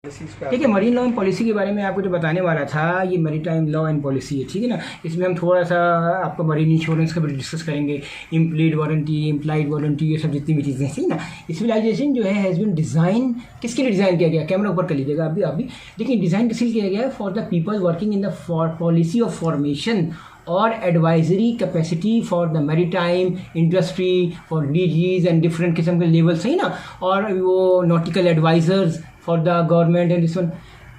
ठीक है, marine law and policy के बारे में आपको जो बताने वाला था, ये मैरीटाइम लॉ एंड पॉलिसी है, ठीक है ना। इसमें हम थोड़ा सा आपको मरीन इंश्योरेंस का भी डिस्कस करेंगे, इम्प्लीड वारंटी, इम्प्लाइड वारंटी, ये सब जितनी भी चीज़ें हैं, ठीक है ना। सिविलाइजेशन जो है हैज़ बीन डिज़ाइन, किसके लिए डिज़ाइन किया गया, कैमरा ऊपर कर लीजिएगा आप भी देखिए, डिज़ाइन किसके लिए किया गया है, for the people working in the policy of formation और advisory capacity for the maritime industry, for DGs and different किस्म के लेवल, सही ना, और वो nautical advisers for the government and this one.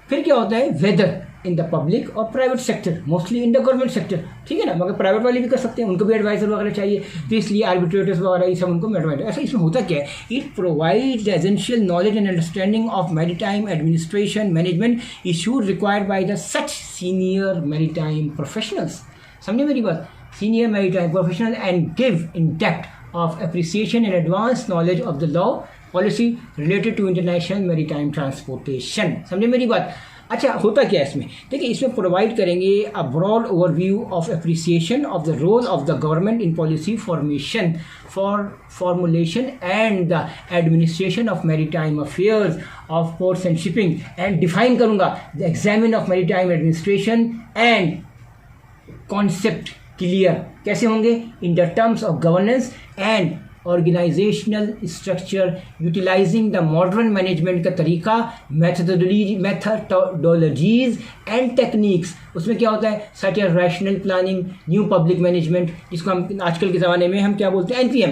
फिर क्या होता है, वेदर इन द पब्लिक और private sector, mostly in the government sector, ठीक है ना, मगर प्राइवेट वाले भी कर सकते हैं, उनको भी एडवाइजर वगैरह चाहिए, तो इसलिए आर्बिट्रेटर्स वगैरह ये सब उनको एडवाइजर। ऐसा इसमें होता क्या है, it provides essential knowledge and understanding of maritime administration management issues required by the such senior maritime professionals. समझे मेरी बात, senior maritime professional and give in depth of appreciation and advance knowledge of the law policy related to international maritime transportation. समझे मेरी बात। अच्छा, होता क्या है इसमें, देखिए इसमें प्रोवाइड करेंगे a broad overview of appreciation of the role of the government in policy formation for formulation and the administration of maritime affairs of ports and shipping, and define करूंगा the examine of maritime administration and concept clear कैसे होंगे in the terms of governance and organisational structure, utilising the modern management का तरीका, methodologies and techniques. उसमें क्या होता है, such as rational planning, new public management, जिसको हम आजकल के ज़माने में हम क्या बोलते हैं, NPM,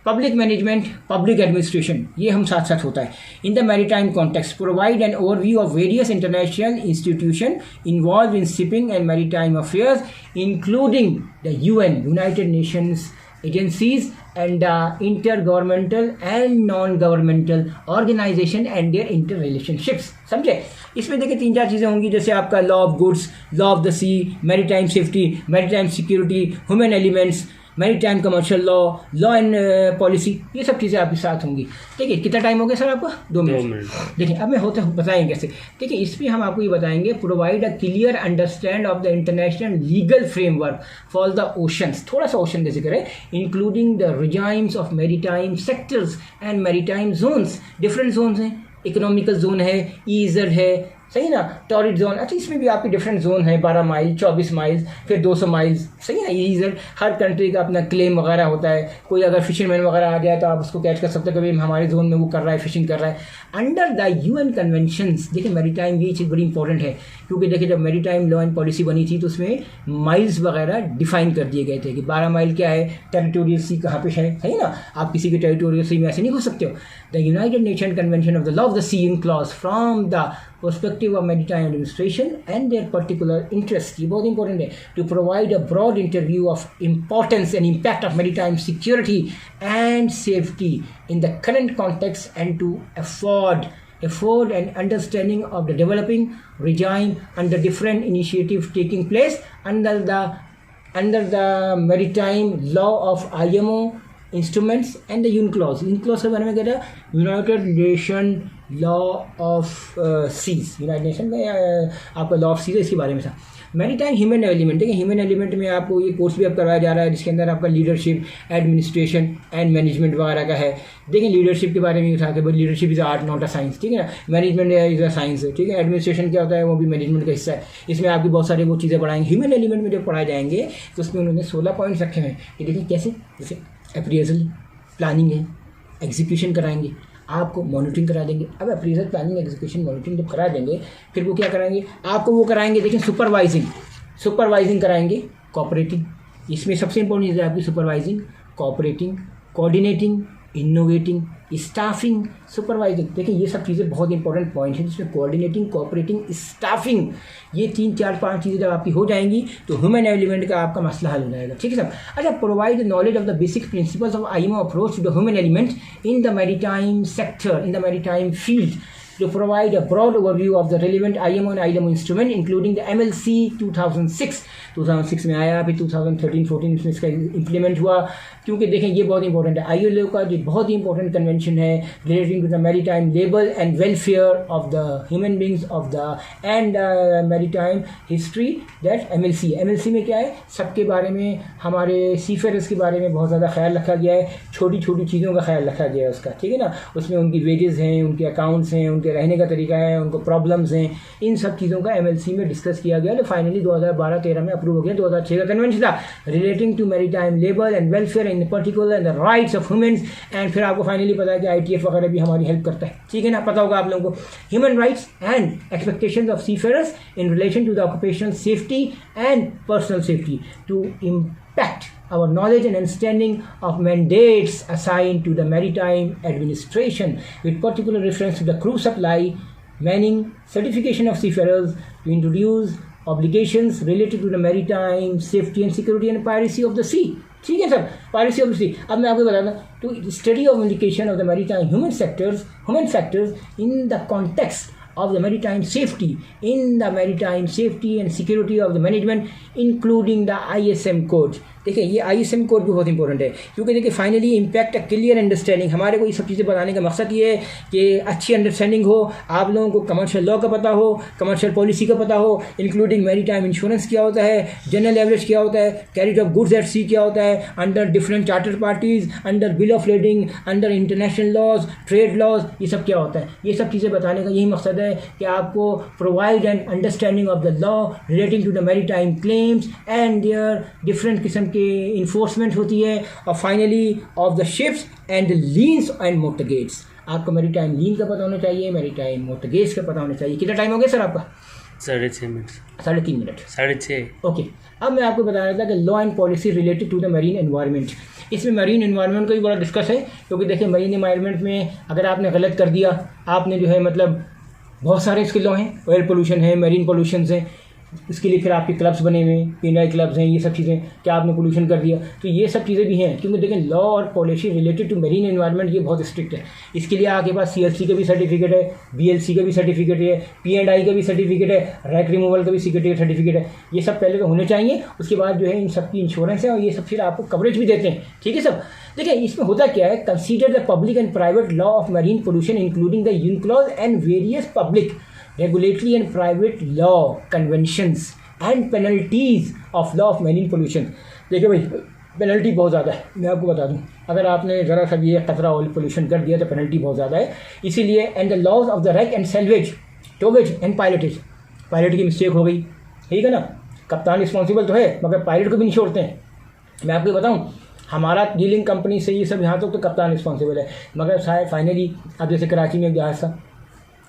public management, public administration, ये हम साथ साथ होता है। इन the maritime context provide an overview of various international institution involve in shipping and maritime affairs, including the UN, United Nations agencies and intergovernmental and non-governmental organization and their interrelationships। समझे, इसमें देखिए तीन चार चीज़ें होंगी, जैसे आपका law of goods, law of the sea, maritime safety, maritime security, human elements, maritime commercial law, law and policy, ये सब चीज़ें आपके साथ होंगी। देखिए कितना टाइम हो गया सर आपका, 2 मिनट। देखिए अब मैं होते बताएंगे कैसे। देखिए इसमें हम आपको ये बताएंगे, provide a clear understand of the international legal framework for the oceans, थोड़ा सा ओशन जैसे करें, including the regimes of maritime sectors and maritime zones. Different zones हैं, इकोनॉमिकल जोन है, ईजड है, सही ना, टॉरिड जोन। अच्छा, इसमें भी आपकी डिफरेंट जोन है, 12 माइल, 24 माइल, फिर 200 माइल्स, सही ना। ईजर हर कंट्री का अपना क्लेम वगैरह होता है, कोई अगर फिशरमैन वगैरह आ जाए तो आप उसको कैच कर सकते हो, कभी हमारे जोन में वो कर रहा है, फिशिंग कर रहा है अंडर द यूएन कन्वेंशंस। देखिए मैरीटाइम ये चीज़ बड़ी इंपॉर्टेंट है, क्योंकि देखिए जब मैरीटाइम लॉ एंड पॉलिसी बनी थी तो उसमें माइल्स वगैरह डिफाइन कर दिए गए थे कि 12 माइल क्या है, टेरिटोरियल सी कहाँ पे है, सही ना, आप किसी के टेरिटोरियल सी में ऐसे नहीं घुस सकते हो। The United Nation convention of the law of the sea in clause from the perspective of maritime administration and their particular interest, ये बहुत important है, to provide a broad interview of importance and impact of maritime security and safety in the current context, and to afford an understanding of the developing regime and the different initiatives taking place under the maritime law of IMO instruments and the UNCLOS. UNCLOS के बारे में कहता है United Nation law of seas, United Nation में आपका law of seize है, इसके बारे में था। मैरीटाइम ह्यूमन एलिमेंट, देखिए ह्यूमन एलिमेंट में आपको ये कोर्स भी अब करवाया जा रहा है, जिसके अंदर आपका लीडरशिप, एडमिनिस्ट्रेशन एंड मैनेजमेंट वगैरह का है। देखिए लीडरशिप के बारे में था कि leadership is art not a science, ठीक है ना। मैनेजमेंट इज़ अ साइंस, ठीक है। एडमिनिस्ट्रेशन क्या होता है, वो भी मैनेजमेंट का हिस्सा है। इसमें आपकी बहुत सारी वो चीज़ें पढ़ाएंगे। ह्यूमन एलिमेंट में जब पढ़ाए जाएंगे तो उसमें उन्होंने 16 पॉइंट्स रखे हैं कि देखिए कैसे, जैसे अप्रेजल, प्लानिंग है, एग्जीक्यूशन कराएंगे, आपको मॉनिटरिंग करा देंगे। अब अप्रेजल, प्लानिंग, एग्जीक्यूशन, मॉनिटरिंग जब करा देंगे, फिर वो क्या कराएंगे, आपको वो कराएंगे, देखिए सुपरवाइजिंग कराएंगे, कोऑपरेटिंग, इसमें सबसे इंपॉर्टेंट चीज़ है आपकी supervising, cooperating, coordinating, innovating, staffing, supervising. देखिए ये सब चीज़ें बहुत इंपॉर्टेंट पॉइंट हैं, जिसमें कोऑर्डिनेटिंग, कोऑपरेटिंग, स्टाफिंग, ये 3 4 5 चीज़ें जब आपकी हो जाएंगी तो ह्यूमन एलिमेंट का आपका मसला हल हो जाएगा, ठीक है सर। अच्छा, provide the knowledge of the basic principles of IMO approach to the human element in the maritime sector, in the maritime field, to provide a broad overview of the relevant IMO and ILMO instrument, including the MLC 2006 में आया, फिर 2013-14 इसमें इसका implement हुआ। क्योंकि देखें ये बहुत इंपॉर्टेंट है, ILO का जो बहुत ही इंपॉर्टेंट कन्वेंशन है relating to the maritime labour and welfare of the human beings of the and maritime history, that MLC में क्या है, सबके बारे में, हमारे सीफेयर्स के बारे में बहुत ज़्यादा ख्याल रखा गया है, छोटी छोटी चीज़ों का ख्याल रखा गया है उसका, ठीक है ना। उसमें उनकी वेजेस हैं, उनके अकाउंट्स हैं, उनके उनके रहने का तरीका है, उनको प्रॉब्लम्स हैं, इन सब चीज़ों का MLC में डिस्कस किया गया। तो फाइनली 2012-13 में अप्रूव हो गया। 2006 का कन्वेंशन था relating to maritime labour and welfare in particular and the rights of humans. And फिर आपको फाइनली पता है कि ITF वगैरह भी हमारी हेल्प करता है, ठीक है ना, पता होगा आप लोगों को। Human rights and expectations of seafarers in relation to the occupational safety and personal safety to impact our knowledge and understanding of mandates assigned to the maritime administration with particular reference to the crew supply, manning, certification of seafarers, to introduce obligations related to the maritime safety and security and piracy of the sea. ठीक है sir, piracy of the sea। अब मैं आपको बताता हूँ to study of indication of the maritime human factors in the context of the maritime safety, in the maritime safety and security of the management, including the ISM code। देखिए ये ISM code भी बहुत important है, क्योंकि देखिए finally impact clear understanding. हमारे को ये सब चीज़ें बताने का मकसद ये है कि अच्छी अंडरस्टैंडिंग हो, आप लोगों को कमर्शियल लॉ का पता हो, कमर्शियल पॉलिसी का पता हो, इंक्लूडिंग मैरीटाइम इंश्योरेंस क्या होता है, जनरल एवरेज क्या होता है, carriage of goods at sea क्या होता है, under different charter parties, under bill of lading, under international laws, trade laws, ये सब क्या होता है। ये सब चीज़ें बताने का यही मकसद है कि आपको provide an understanding of the law relating to the maritime claims and their different किस्म की इन्फोर्समेंट होती है, और finally of the ships and liens and mortgages. आपको मैरीटाइम लीन का पता होना चाहिए, मैरीटाइम मोटरगेट्स का पता होना चाहिए। कितना टाइम हो गया सर आपका? 3.5 मिनट। 3.5 मिनट। 6.5। ओके, अब मैं आपको बता रहा था कि law and policy related to the marine environment. इसमें मरीन एनवायरनमेंट का भी बड़ा डिस्कस है, क्योंकि देखिए मरीन एनवायरनमेंट में अगर आपने गलत कर दिया, आपने जो है मतलब बहुत सारे इसके लॉ हैं, ऑयल पोल्यूशन है, मरीन पोल्यूशन है, इसके लिए फिर आपके क्लब्स बने हुए हैं, पीनाई क्लब्स हैं, ये सब चीज़ें, क्या आपने पोल्यूशन कर दिया, तो ये सब चीज़ें भी हैं। क्योंकि देखें लॉ और policy related to marine environment ये बहुत स्ट्रिक्ट है। इसके लिए आपके पास CLC का भी सर्टिफिकेट है, BLC का भी सर्टिफिकेट है, P&I का भी सर्टिफिकेट है, रैक रिमूवल का भी सर्टिफिकेट है। ये सब पहले तो होने चाहिए, उसके बाद जो है इन सब की इंश्योरेंस है, और ये सब फिर आपको कवरेज भी देते हैं, ठीक है सब। देखिए इसमें होता क्या है, consider the public and private law of marine pollution including the UNCLOS and various public regulatory and private law conventions and penalties of law of marine pollution। देखिए भाई पेनल्टी बहुत ज़्यादा है, मैं आपको बता दूं, अगर आपने ज़रा सा भी कतरा ऑयल पोल्यूशन कर दिया तो पेनल्टी बहुत ज़्यादा है। इसीलिए and the laws of the wreck and salvage, towage and pilotage, pilot की मिस्टेक हो गई, ठीक है ना, कप्तान रिस्पॉन्सिबल तो है मगर पायलट को भी नहीं छोड़ते हैं। मैं आपको बताऊँ, हमारा डीलिंग कंपनी से ये सब यहाँ तक तो कप्तान रिस्पॉन्सिबल है, मगर शायद फाइनली अब जैसे कराची में जहाज़ था,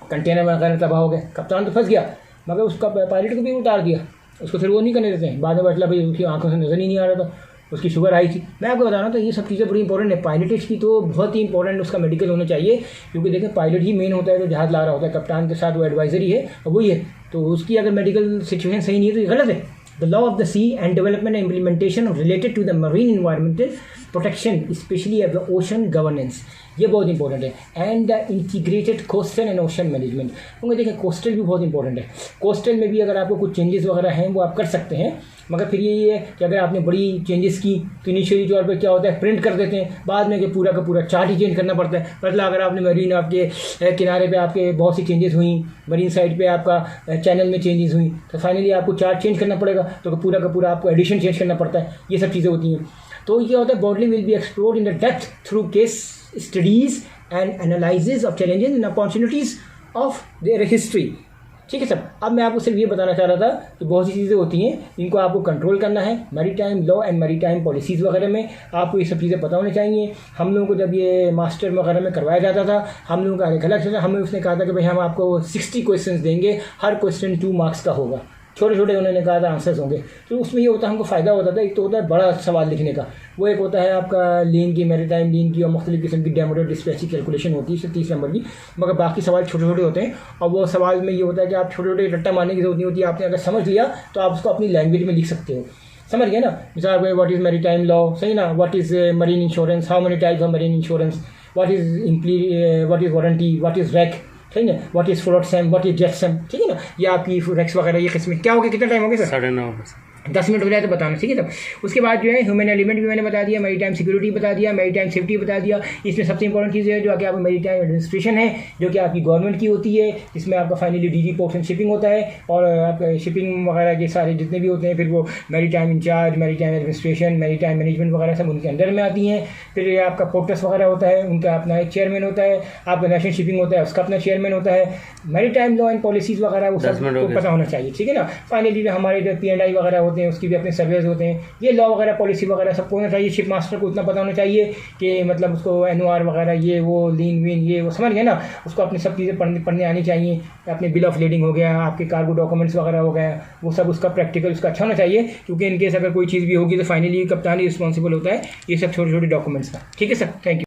कंटेनर वगैरह तबाह हो गए, कप्तान तो फंस गया, मगर उसका पायलट को भी उतार दिया, उसको फिर वो नहीं करने देते हैं। बाद में बतला भाई उसकी आंखों से नज़र ही नहीं आ रहा था, उसकी शुगर आई थी। मैं आपको बता रहा था ये सब चीज़ें बड़ी इंपॉर्टेंट है। पायलटेज की तो बहुत ही इंपॉर्टेंट उसका मेडिकल होना चाहिए, क्योंकि देखें पायलट ही मेन होता है जो जहाज़ ला रहा होता है, कप्तान के साथ वो एडवाइजरी है और वही है, तो उसकी अगर मेडिकल सिचुएशन सही नहीं है तो ये गलत है। The law of the sea and development and implementation related to the marine environmental protection, especially of the ocean governance, ये बहुत इंपॉर्टेंट है। And the integrated coastal and ocean management, क्योंकि देखिए कोस्टल भी बहुत इंपॉर्टेंट है। कोस्टल में भी अगर आपको कुछ चेंजेस वगैरह हैं वो आप कर सकते हैं, मगर फिर ये है कि अगर आपने बड़ी चेंजेस की तो इनिशियली तौर पे क्या होता है प्रिंट कर देते हैं, बाद में कि पूरा का पूरा चार्ट ही चेंज करना पड़ता है। मतलब अगर आपने मरीन आपके किनारे पे आपके बहुत सी चेंजेस हुई, मरीन साइड पे आपका चैनल में चेंजेस हुई, तो फाइनली आपको चार्ट चेंज करना पड़ेगा, तो पूरा का पूरा आपको एडिशन चेंज करना पड़ता है। ये सब चीज़ें होती हैं। तो ये होता है bodily will be explored in the depth through case studies and analysis of challenges and opportunities of their history, ठीक है सर। अब मैं आपको सिर्फ ये बताना चाह रहा था कि बहुत सी चीज़ें होती हैं, इनको आपको कंट्रोल करना है। Maritime law and maritime policies वगैरह में आपको ये सब चीज़ें पता होनी चाहिए। हम लोगों को जब ये मास्टर वगैरह में करवाया जाता था, हम लोगों का एक अलग था, हमें उसने कहा था कि भाई हम आपको 60 क्वेश्चन देंगे, हर क्वेश्चन 2 मार्क्स का होगा, छोटे छोटे उन्होंने कहा था आंसर्स होंगे। तो उसमें ये होता है हमको फ़ायदा होता था, एक तो होता है बड़ा सवाल लिखने का, वो एक होता है आपका लीन की, मैरीटाइम लीन की और मुख्तलिफ किस्म की डेमोडेट डिस्पैच की कैलकुलेशन होती है 30 नंबर की, मगर बाकी सवाल छोटे छोटे होते हैं। और वो सवाल में ये होता है कि आप छोटे छोटे रट्टा मारने की जरूरत नहीं होती, आपने अगर समझ लिया तो आप उसको अपनी लैंग्वेज में लिख सकते हो, समझ गए ना। मिसाल व्हाट इज़ मैरीटाइम लॉ, सही ना, what is marine insurance, how many types of marine insurance, what is warranty, what is rack, ठीक है, what is float Sam, what is jet Sam, ठीक है ना। ये आपकी रैक्स वगैरह ये किस्में क्या हो गया। कितना टाइम हो गया सर? 9:30। 10 मिनट हो जाए तो बताना, ठीक है सब। उसके बाद जो है ह्यूमन एलिमेंट भी मैंने बता दिया, मैरी टाइम सिक्योरिटी बता दिया, मैरी टाइम सेफ्टी बता दिया। इसमें सबसे इंपॉर्टेंट चीज़ है जो कि आपका मैरी टाइम एडमिनिस्ट्रेशन है, जो कि आपकी गवर्नमेंट की होती है, जिसमें आपका finally DG ports and shipping होता है, और आपका शिपिंग वगैरह के सारे जितने भी होते हैं फिर वो maritime incharge, maritime administration, maritime management वगैरह सब उनके अंडर में आती हैं। फिर ये आपका पोर्ट्स वगैरह होता है, उनका अपना एक चेयरमैन होता है, आपका नेशनल शिपिंग होता है उसका अपना चेयरमैन होता है। Maritime law and policies वगैरह वो सब को पता होना चाहिए, ठीक है ना। फाइनली हमारे जो P&I वगैरह होते हैं उसकी भी अपने सर्वेज होते हैं, ये लॉ वगैरह पॉलिसी वगैरह सबको होना चाहिए। शिप मास्टर को इतना पता होना चाहिए कि मतलब उसको NOR वगैरह ये वो लीन वीन ये वो समझ गए ना, उसको अपनी सब चीज़ें पढ़ने आनी चाहिए। अपने बिल ऑफ लीडिंग हो गया, आपके कार्गो डॉक्यूमेंट्स वगैरह हो गया, वो सब उसका प्रैक्टिकल उसका अच्छा होना चाहिए, क्योंकि इनकेस अगर कोई चीज़ भी होगी तो फाइनली कप्तान ही रिस्पॉन्सिबल होता है ये सब छोटे छोटे डॉक्यूमेंट्स का, ठीक है सर। Thank you.